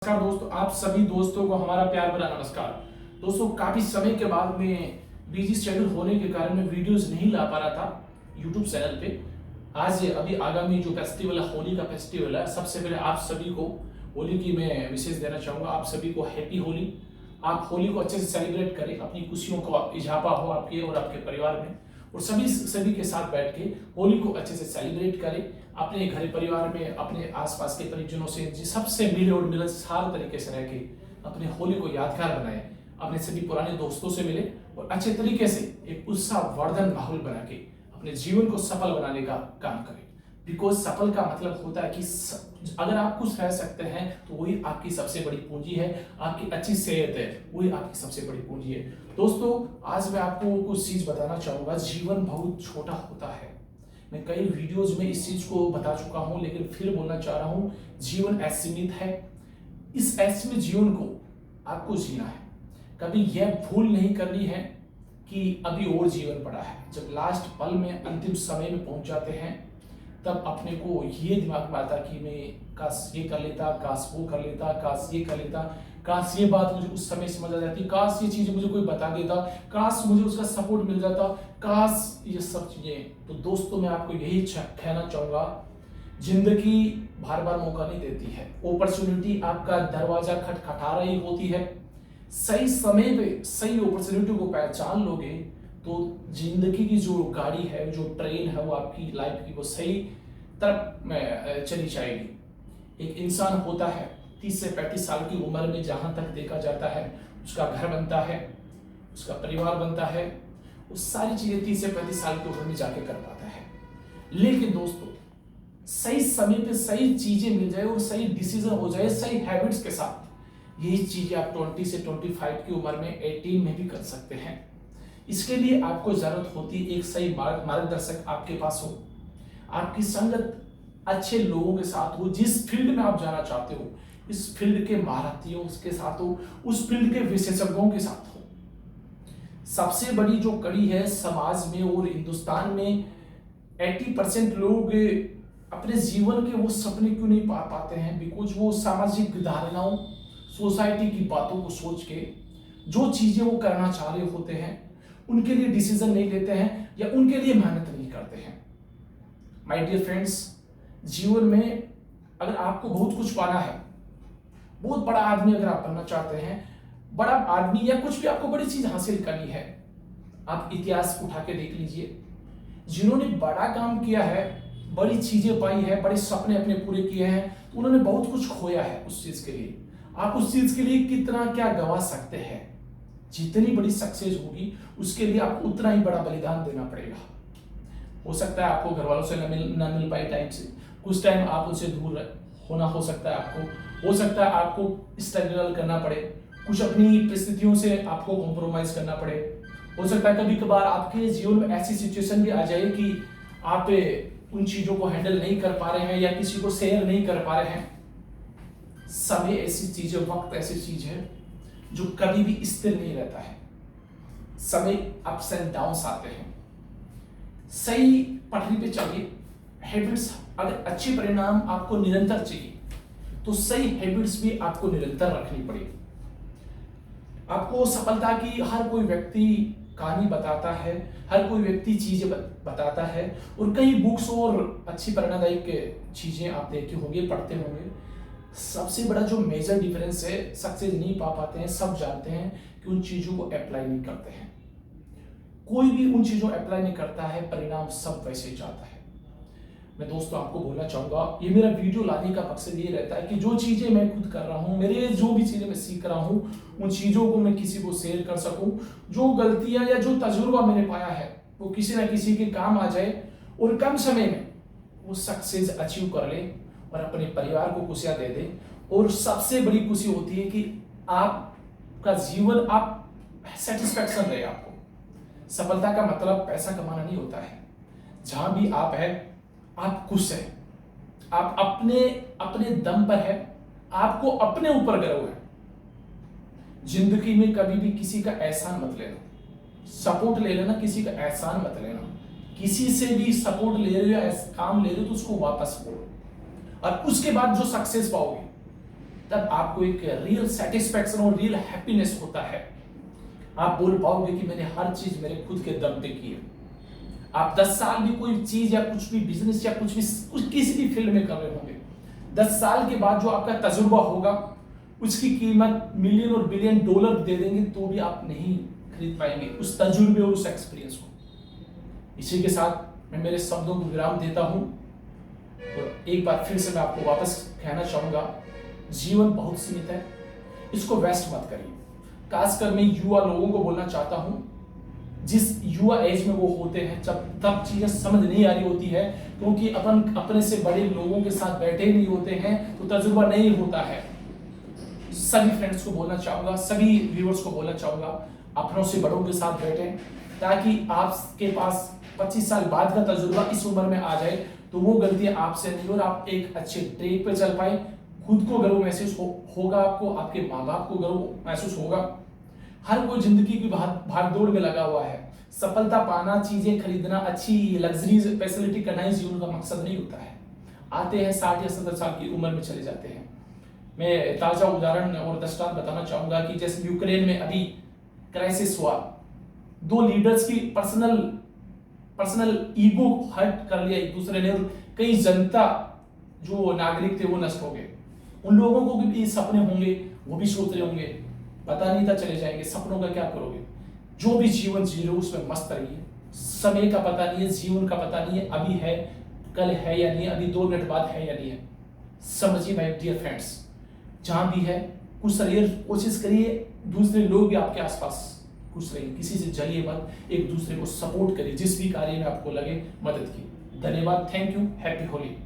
नमस्कार दोस्तों, आप सभी दोस्तों को हमारा प्यार भरा नमस्कार। दोस्तों, काफी समय के बाद में बिजी शेड्यूल होने के कारण मैं वीडियोस नहीं ला पा रहा था यूट्यूब चैनल पे। आज अभी आगामी जो फेस्टिवल है, होली का फेस्टिवल है, सबसे पहले आप सभी को होली की मैं विशेष देना चाहूंगा। आप सभी को हैप्पी होली। आप होली को अच्छे से सेलिब्रेट करें, अपनी खुशियों का इजाफा हो आपके और आपके परिवार में, और सभी के साथ बैठ के होली को अच्छे से सेलिब्रेट करें। अपने घर परिवार में, अपने आसपास के परिजनों से सबसे मिले और मिलनसार तरीके से रह के अपने होली को यादगार बनाएं। अपने सभी पुराने दोस्तों से मिले और अच्छे तरीके से एक उत्साहवर्धन माहौल बना के अपने जीवन को सफल बनाने का काम करें। बिकॉज सफल का मतलब होता है कि अगर आप खुश रह सकते हैं तो वही आपकी सबसे बड़ी पूंजी है। आपकी अच्छी सेहत है, वही आपकी सबसे बड़ी पूंजी है। दोस्तों, आज मैं आपको कुछ चीज बताना चाहूंगा। जीवन बहुत छोटा होता है। मैं कई वीडियोज में इस चीज को बता चुका हूं, लेकिन फिर बोलना चाह रहा हूं। जीवन असीमित है। इस असीमित जीवन को आपको जीना है। कभी यह भूल नहीं करनी है कि अभी और जीवन पड़ा है। जब लास्ट पल में, अंतिम समय में पहुंच जाते हैं, तब अपने को ये दिमाग में आता कि मैं काश ये कर लेता, काश वो कर लेता, काश ये कर लेता, काश ये बात मुझे उस समय समझ आ जाती, काश ये चीज मुझे कोई बता देता, काश मुझे उसका सपोर्ट मिल जाता, काश ये सब चीजें। तो दोस्तों, मैं आपको यही कहना चाहूंगा, जिंदगी बार बार मौका नहीं देती है। अपॉर्चुनिटी आपका दरवाजा खटखटा रही होती है। सही समय पे सही अपॉर्चुनिटी को पहचान लोगे तो जिंदगी की जो गाड़ी है, जो ट्रेन है, वो आपकी लाइफ की वो सही तरफ में चली जाएगी। एक इंसान होता है 30 से 35 साल की उम्र में, जहां तक देखा जाता है उसका घर बनता है, उसका परिवार बनता है, वो सारी चीजें 30 से 35 साल की उम्र में जाके कर पाता है। लेकिन दोस्तों, सही समय पे सही चीजें मिल जाए और सही डिसीजन हो जाए सही हैबिट्स के साथ, यही चीजें आप 20 से 25 की उम्र में, 18 में भी कर सकते हैं। इसके लिए आपको जरूरत होती है एक सही मार्गदर्शक आपके पास हो, आपकी संगत अच्छे लोगों के साथ हो, जिस फील्ड में आप जाना चाहते हो इस फील्ड के महारथियों के साथ हो, उस फील्ड के विशेषज्ञों के साथ हो। सबसे बड़ी जो कड़ी है समाज में और हिंदुस्तान में, 80% लोग अपने जीवन के वो सपने क्यों नहीं पा पाते हैं? बिकॉज वो सामाजिक धारणाओं, सोसाइटी की बातों को सोच के जो चीजें वो करना चाह रहे होते हैं उनके लिए डिसीजन नहीं लेते हैं या उनके लिए मेहनत नहीं करते हैं। माय डियर फ्रेंड्स, जीवन में अगर आपको बहुत कुछ पाना है, बहुत बड़ा आदमी अगर आप बनना चाहते हैं, बड़ा आदमी या कुछ भी आपको बड़ी चीज हासिल करनी है, आप इतिहास उठा के देख लीजिए। जिन्होंने बड़ा काम किया है, बड़ी चीजें पाई है, बड़े सपने अपने पूरे किए हैं, तो उन्होंने बहुत कुछ खोया है उस चीज के लिए। आप उस चीज के लिए कितना क्या गवा सकते हैं? जितनी बड़ी सक्सेस होगी उसके लिए आपको उतना ही बड़ा बलिदान देना पड़ेगा। हो सकता है आपको घर वालों से न मिल पाए टाइम से, कुछ टाइम आप उनसे दूर होना हो सकता है आपको, हो सकता है आपको स्ट्रगल करना पड़े, कुछ अपनी परिस्थितियों से आपको कॉम्प्रोमाइज करना पड़े। हो सकता है कभी कभार आपके जीवन में ऐसी सिचुएशन भी आ जाए कि आप उन चीजों को हैंडल नहीं कर पा रहे हैं या किसी को शेयर नहीं कर पा रहे हैं। समय ऐसी चीज है, वक्त ऐसी चीज है जो कभी भी स्थिर नहीं रहता है। समय अप्स एंड डाउन्स आते हैं। सही पटरी पे चलिए। हैबिट्स, अगर अच्छे परिणाम आपको निरंतर चाहिए तो सही हैबिट्स भी आपको निरंतर रखनी पड़ेगी। आपको सफलता की हर कोई व्यक्ति कहानी बताता है, हर कोई व्यक्ति चीजें बताता है, और कई बुक्स और अच्छी प्रेरणादायक चीजें आप देखे होंगे, पढ़ते होंगे। सबसे बड़ा जो मेजर डिफरेंस है, सक्सेस नहीं पा पाते हैं, सब जानते हैं कि उन चीजों को अप्लाई नहीं करते हैं। कोई भी उन चीजों अप्लाई नहीं करता है, परिणाम सब वैसे ही जाता है। मैं दोस्तों आपको बोलना चाहूंगा, ये मेरा वीडियो लाने का मकसद ये रहता है कि जो चीजें मैं खुद कर रहा हूं, मेरे जो भी चीजें मैं सीख रहा हूं, उन चीजों को मैं किसी को शेयर कर सकूं। जो गलतियां या जो तजुर्बा मैंने पाया है वो किसी ना किसी के काम आ जाए और कम समय में वो सक्सेस अचीव कर ले और अपने परिवार को खुशियां दे दे। और सबसे बड़ी खुशी होती है कि आपका जीवन, आप सेटिस्फैक्शन रहे। आपको सफलता का मतलब पैसा कमाना नहीं होता है। जहां भी आप है, आप खुश है, आप अपने दम पर है, आपको अपने ऊपर गर्व है। जिंदगी में कभी भी किसी का एहसान मत लेना। सपोर्ट ले लेना, किसी का एहसान मत लेना। किसी से भी सपोर्ट ले रहे हो या काम ले रहे हो तो उसको वापस करो, और उसके बाद जो सक्सेस पाओगे तब आपको एक रियल सेटिस्फैक्शन और रियल हैप्पीनेस होता है। आप बोल पाओगे कि मैंने हर चीज मेरे खुद के दम पे की है। आप 10 साल भी कोई चीज या कुछ भी बिजनेस या कुछ किसी भी फील्ड में कर रहे होंगे, 10 साल के बाद जो आपका तजुर्बा होगा उसकी कीमत मिलियन और बिलियन डॉलर दे देंगे तो भी आप नहीं खरीद पाएंगे उस तजुर्बे और उस एक्सपीरियंस को। इसी के साथ मैं मेरे शब्दों को विराम देता हूं और एक बार फिर से मैं आपको वापस कहना चाहूंगा, जीवन बहुत सीमित है, इसको वेस्ट मत करिए। खासकर मैं युवा लोगों को बोलना चाहता हूं, जिस युवा एज में वो होते हैं जब तब चीजें समझ नहीं आ रही होती है, क्योंकि अपन अपने से बड़े लोगों के साथ बैठे नहीं होते हैं तो तजुर्बा नहीं होता है। सभी फ्रेंड्स को बोलना चाहूंगा, सभी व्यूअर्स को बोलना चाहूंगा, अपनों से बड़ों के साथ बैठें ताकि आपके पास 25 साल बाद का तजुर्बा इस उम्र में आ जाए तो वो गलतियां आपसे नहीं और आप एक अच्छे ट्रैक पे चल पाए। खुद को गर्व महसूस होगा, आपको आपके माँ बाप को गर्व महसूस होगा। हर कोई जिंदगी की भाग दौड़ में लगा हुआ है। सफलता पाना, चीजें खरीदना, अच्छी लग्जरीज फैसिलिटी करना ही जीवन का मकसद नहीं होता है। आते हैं 60 या 70 साल की उम्र में चले जाते हैं। मैं ताजा उदाहरण और दृष्टांत बताना चाहूंगा कि जैसे यूक्रेन में अभी क्राइसिस हुआ, 2 लीडर्स की पर्सनल ईगो हर्ट कर लिया एक दूसरे ने, कई जनता जो नागरिक थे वो नष्ट हो गए। उन लोगों को भी सपने होंगे, वो भी सोच रहे होंगे, पता नहीं था चले जाएंगे, सपनों का क्या करोगे। जो भी जीवन जी रहे हो उसमें मस्त रहिए। समय का पता नहीं है, जीवन का पता नहीं है, अभी है कल है या नहीं, अभी 2 मिनट बाद है या नहीं है। समझिए माय डियर फ्रेंड्स, जहां भी है खुश रहिए, कोशिश करिए दूसरे लोग भी आपके आसपास खुश रहिए, किसी से जलिए मत, एक दूसरे को सपोर्ट करिए जिस भी कार्य में आपको लगे मदद की। धन्यवाद, थैंक यू, हैप्पी होली।